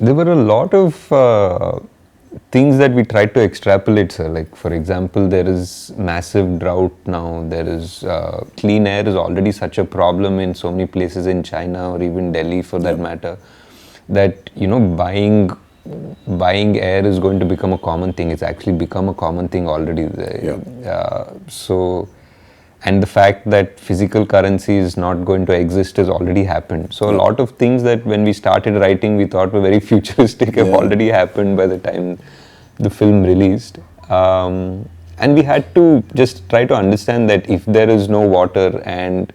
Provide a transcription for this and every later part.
There were a lot of things that we tried to extrapolate, sir. Like, for example, there is massive drought now. There is clean air is already such a problem in so many places in China or even Delhi, for that matter. That buying air is going to become a common thing. It's actually become a common thing already. And the fact that physical currency is not going to exist has already happened. So a lot of things that when we started writing we thought were very futuristic have already happened by the time the film released. And we had to just try to understand that if there is no water and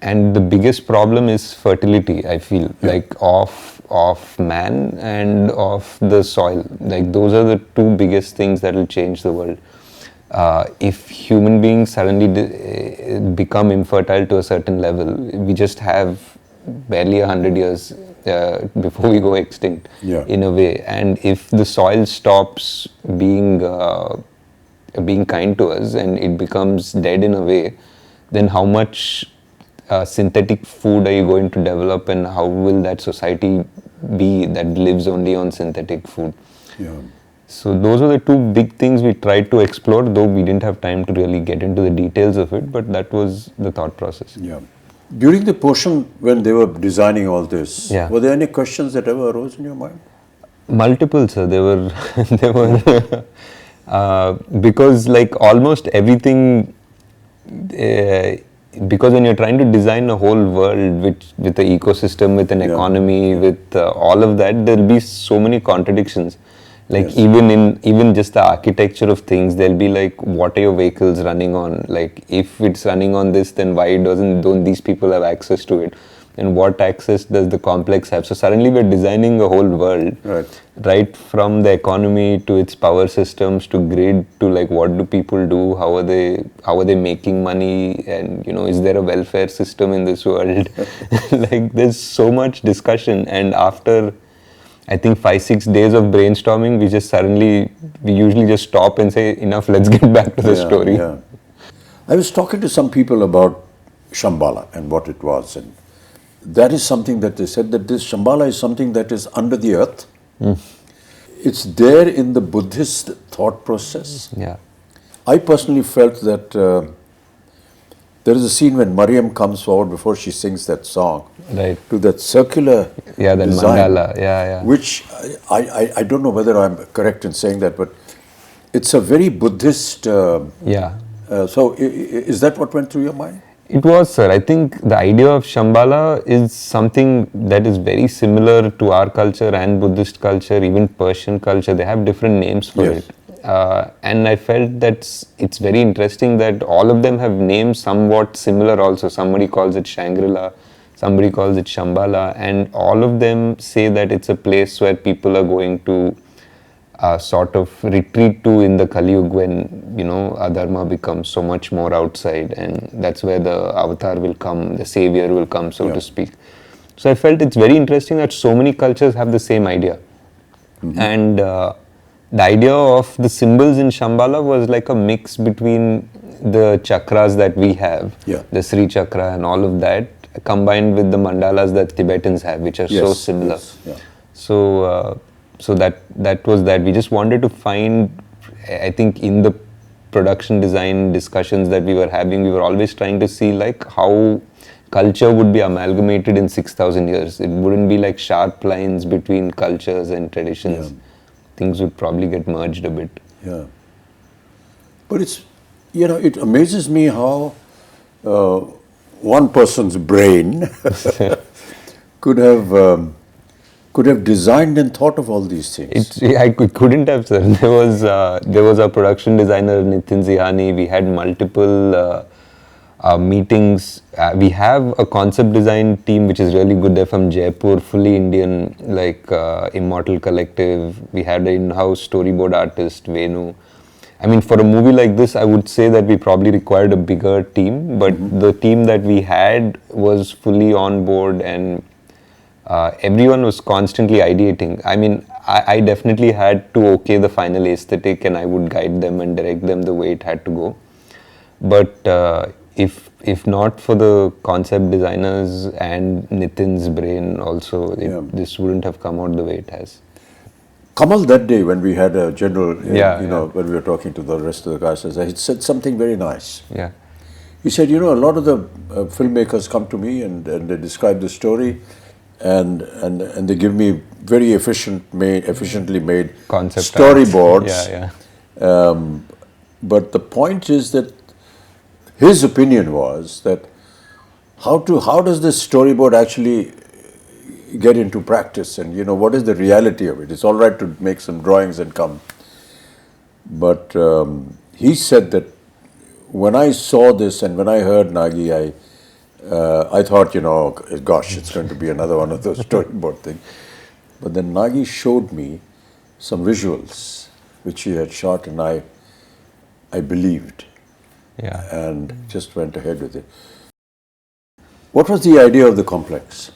the biggest problem is fertility, I feel, like of man and of the soil. Like those are the two biggest things that will change the world. If human beings suddenly become infertile to a certain level, we just have barely 100 years before we go extinct, in a way. And if the soil stops being kind to us and it becomes dead in a way, then how much synthetic food are you going to develop, and how will that society be that lives only on synthetic food? So those are the two big things we tried to explore, though we didn't have time to really get into the details of it, but that was the thought process. During the portion when they were designing all this, were there any questions that ever arose in your mind? Multiple, sir. There were because like almost everything, because when you're trying to design a whole world with an ecosystem, with an economy, with all of that, there'll be so many contradictions. Like even just the architecture of things, there'll be like, what are your vehicles running on? Like if it's running on this, then why don't these people have access to it? And what access does the complex have? So suddenly we're designing a whole world, right from the economy to its power systems to grid to like what do people do? How are they making money? And is there a welfare system in this world? Like there's so much discussion, and after I think 5-6 days of brainstorming, we usually just stop and say, enough, let's get back to the story. I was talking to some people about Shambhala and what it was, and that is something that they said, that this Shambhala is something that is under the earth. It's there in the Buddhist thought process. I personally felt that there is a scene when Mariam comes forward before she sings that song, to that circular that design, mandala, which I don't know whether I'm correct in saying that, but it's a very Buddhist. So is that what went through your mind? It was, sir. I think the idea of Shambhala is something that is very similar to our culture and Buddhist culture, even Persian culture. They have different names for it. And I felt that it's very interesting that all of them have names somewhat similar also. Somebody calls it Shangri-La, somebody calls it Shambhala, and all of them say that it's a place where people are going to sort of retreat to in the Kali Yuga, when adharma becomes so much more outside, and that's where the avatar will come, the savior will come, so to speak. So I felt it's very interesting that so many cultures have the same idea. And the idea of the symbols in Shambhala was like a mix between the chakras that we have, the Sri Chakra and all of that, combined with the mandalas that Tibetans have, which are so similar. So that was that. We just wanted to find, I think in the production design discussions that we were having, we were always trying to see like how culture would be amalgamated in 6,000 years. It wouldn't be like sharp lines between cultures and traditions. Things would probably get merged a bit. But it's, it amazes me how one person's brain could have designed and thought of all these things. I couldn't have, sir. There was a production designer, Nitin Zihani. We had multiple meetings. We have a concept design team which is really good. They're from Jaipur, fully Indian, like Immortal Collective. We had an in-house storyboard artist, Venu. I mean, for a movie like this, I would say that we probably required a bigger team, but the team that we had was fully on board, and everyone was constantly ideating. I mean, I definitely had to okay the final aesthetic, and I would guide them and direct them the way it had to go. But if if not for the concept designers and Nitin's brain also, this wouldn't have come out the way it has. Kamal, that day when we had a general, Yeah, when we were talking to the rest of the guys, he said something very nice. Yeah. He said, a lot of the filmmakers come to me and they describe the story, and they give me very efficiently made Concept storyboards. Yeah. But the point is that his opinion was that how does this storyboard actually get into practice, and what is the reality of it? It's all right to make some drawings and come, but he said that when I saw this and when I heard Nagi, I thought, gosh, it's going to be another one of those storyboard things. But then Nagi showed me some visuals which he had shot, and I believed. Yeah. And just went ahead with it. What was the idea of the complex?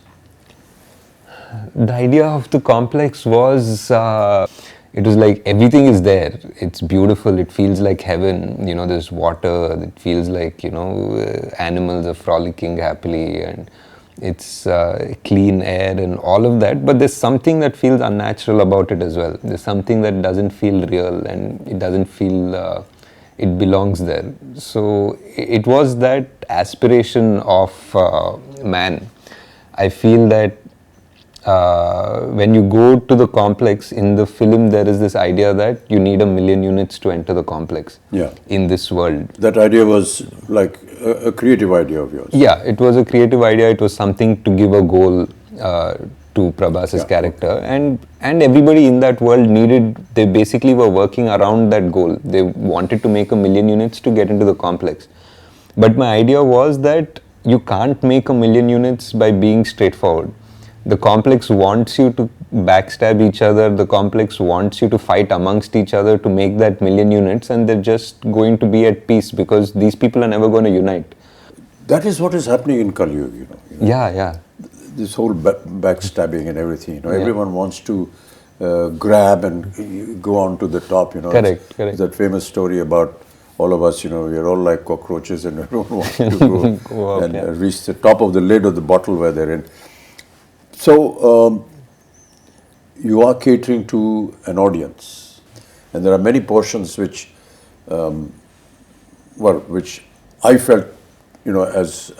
The idea of the complex was, it was like everything is there. It's beautiful. It feels like heaven. There's water. It feels like, animals are frolicking happily, and it's clean air and all of that. But there's something that feels unnatural about it as well. There's something that doesn't feel real, and it doesn't feel it belongs there. So it was that aspiration of man. I feel that when you go to the complex in the film, there is this idea that you need 1 million units to enter the complex in this world. That idea was like a creative idea of yours? Yeah, it was a creative idea. It was something to give a goal to Prabhas's character, and everybody in that world they basically were working around that goal. They wanted to make 1 million units to get into the complex. But my idea was that you can't make 1 million units by being straightforward. The complex wants you to backstab each other. The complex wants you to fight amongst each other to make that 1 million units, and they're just going to be at peace because these people are never going to unite. That is what is happening in Kali Yuga, Yeah. This whole backstabbing and everything, everyone wants to grab and go on to the top, Correct. That famous story about all of us, we're all like cockroaches and everyone wants to go up, and reach the top of the lid of the bottle where they're in. So, you are catering to an audience, and there are many portions which I felt, as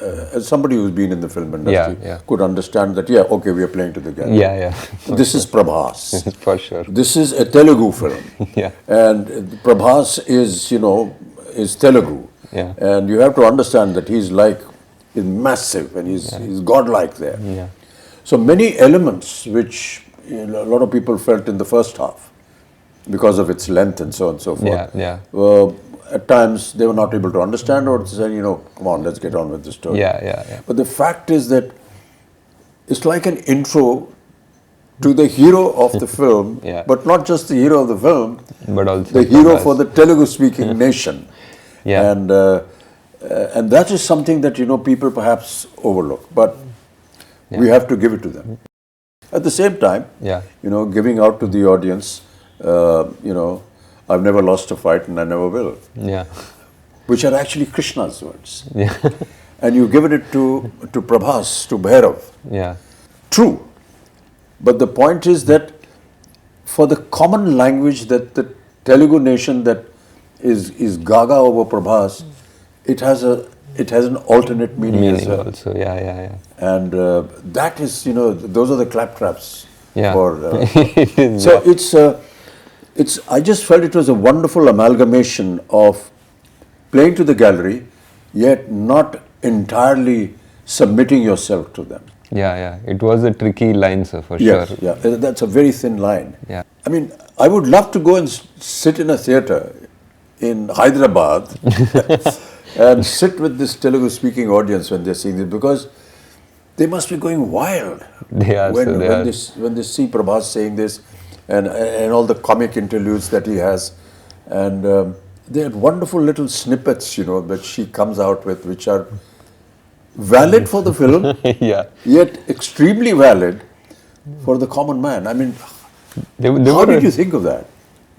somebody who's been in the film industry, could understand that, okay, we are playing to the gallery. Yeah. This is Prabhas. For sure. This is a Telugu film. And Prabhas is Telugu. And you have to understand that he's massive, and he's godlike there. So many elements which a lot of people felt in the first half, because of its length and so on and so forth. At times they were not able to understand, or say, come on, let's get on with the story. But the fact is that it's like an intro to the hero of the film, but not just the hero of the film, but also the hero for the Telugu-speaking nation. And that is something that, people perhaps overlook. But we have to give it to them. At the same time, giving out to the audience, I've never lost a fight and I never will. Which are actually Krishna's words. And you've given it to Prabhas, to Bhairav. True. But the point is that for the common language that the Telugu nation that is gaga over Prabhas, it has an alternate meaning as well. Also, And that is, those are the claptraps. I just felt it was a wonderful amalgamation of playing to the gallery, yet not entirely submitting yourself to them. It was a tricky line, sir, for sure. That's a very thin line. I mean, I would love to go and sit in a theatre in Hyderabad and sit with this Telugu-speaking audience when they're seeing this, because they must be going wild when they see Prabhas saying this, and all the comic interludes that he has, and they had wonderful little snippets, that she comes out with, which are valid for the film, yet extremely valid for the common man. I mean, how did you think of that?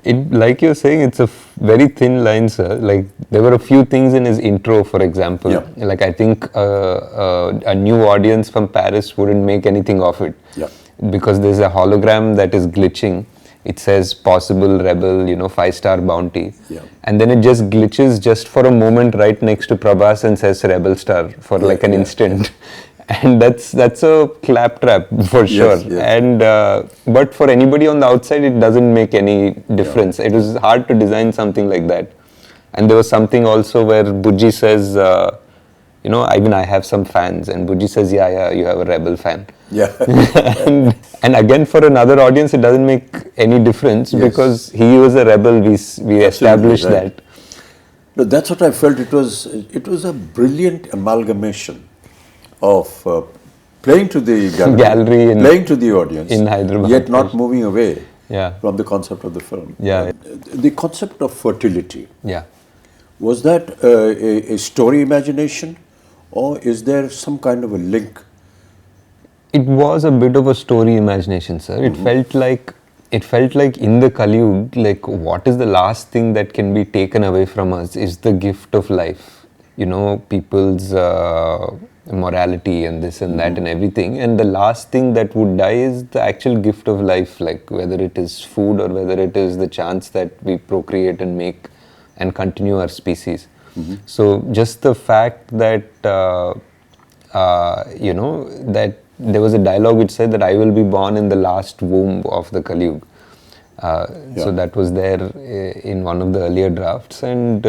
Like you're saying, it's a very thin line, sir. Like there were a few things in his intro, for example. Yeah. Like I think a new audience from Paris wouldn't make anything of it. Yeah. Because there's a hologram that is glitching. It says possible rebel, 5-star bounty. Yeah. And then it just glitches just for a moment right next to Prabhas and says rebel star for like an instant. And that's a claptrap for sure. Yes, yes. And but for anybody on the outside, it doesn't make any difference. It was hard to design something like that. And there was something also where Bujji says, even I have some fans, and Bujji says, yeah, you have a rebel fan. Yeah. and again, for another audience, it doesn't make any difference because he was a rebel. We established right. that. No, that's what I felt. It was a brilliant amalgamation of playing to the gallery playing to the audience in Hyderabad, yet not moving away Yeah. from the concept of the film. Yeah. The concept of fertility, Yeah. was that a story imagination, or is there some kind of a link? It was a bit of a story imagination, sir. It felt like in the Kali Yuga, like what is the last thing that can be taken away from us is the gift of life. People's morality and this and that and everything. And the last thing that would die is the actual gift of life, like whether it is food or whether it is the chance that we procreate and make and continue our species. So just the fact that, that there was a dialogue which said that I will be born in the last womb of the Kali Yuga. So that was there in one of the earlier drafts, and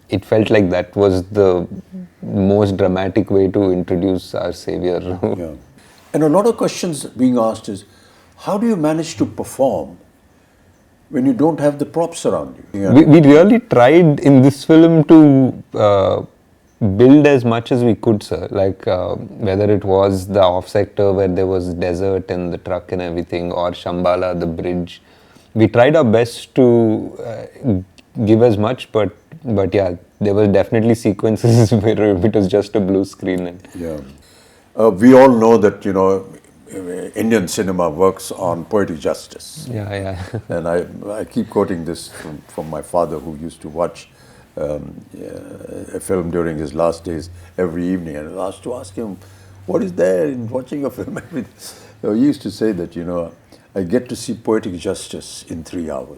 it felt like that was the most dramatic way to introduce our savior. Yeah. And a lot of questions being asked is, how do you manage to perform when you don't have the props around you? Yeah. We really tried in this film to build as much as we could, sir. Like whether it was the off sector where there was desert and the truck and everything, or Shambhala, the bridge. We tried our best to give as much, but yeah, there were definitely sequences where it was just a blue screen. And Yeah. We all know that, Indian cinema works on poetic justice. yeah. And I keep quoting this from my father, who used to watch a film during his last days every evening, and I was asked to ask him, what is there in watching a film? So he used to say that, I get to see poetic justice in 3 hours.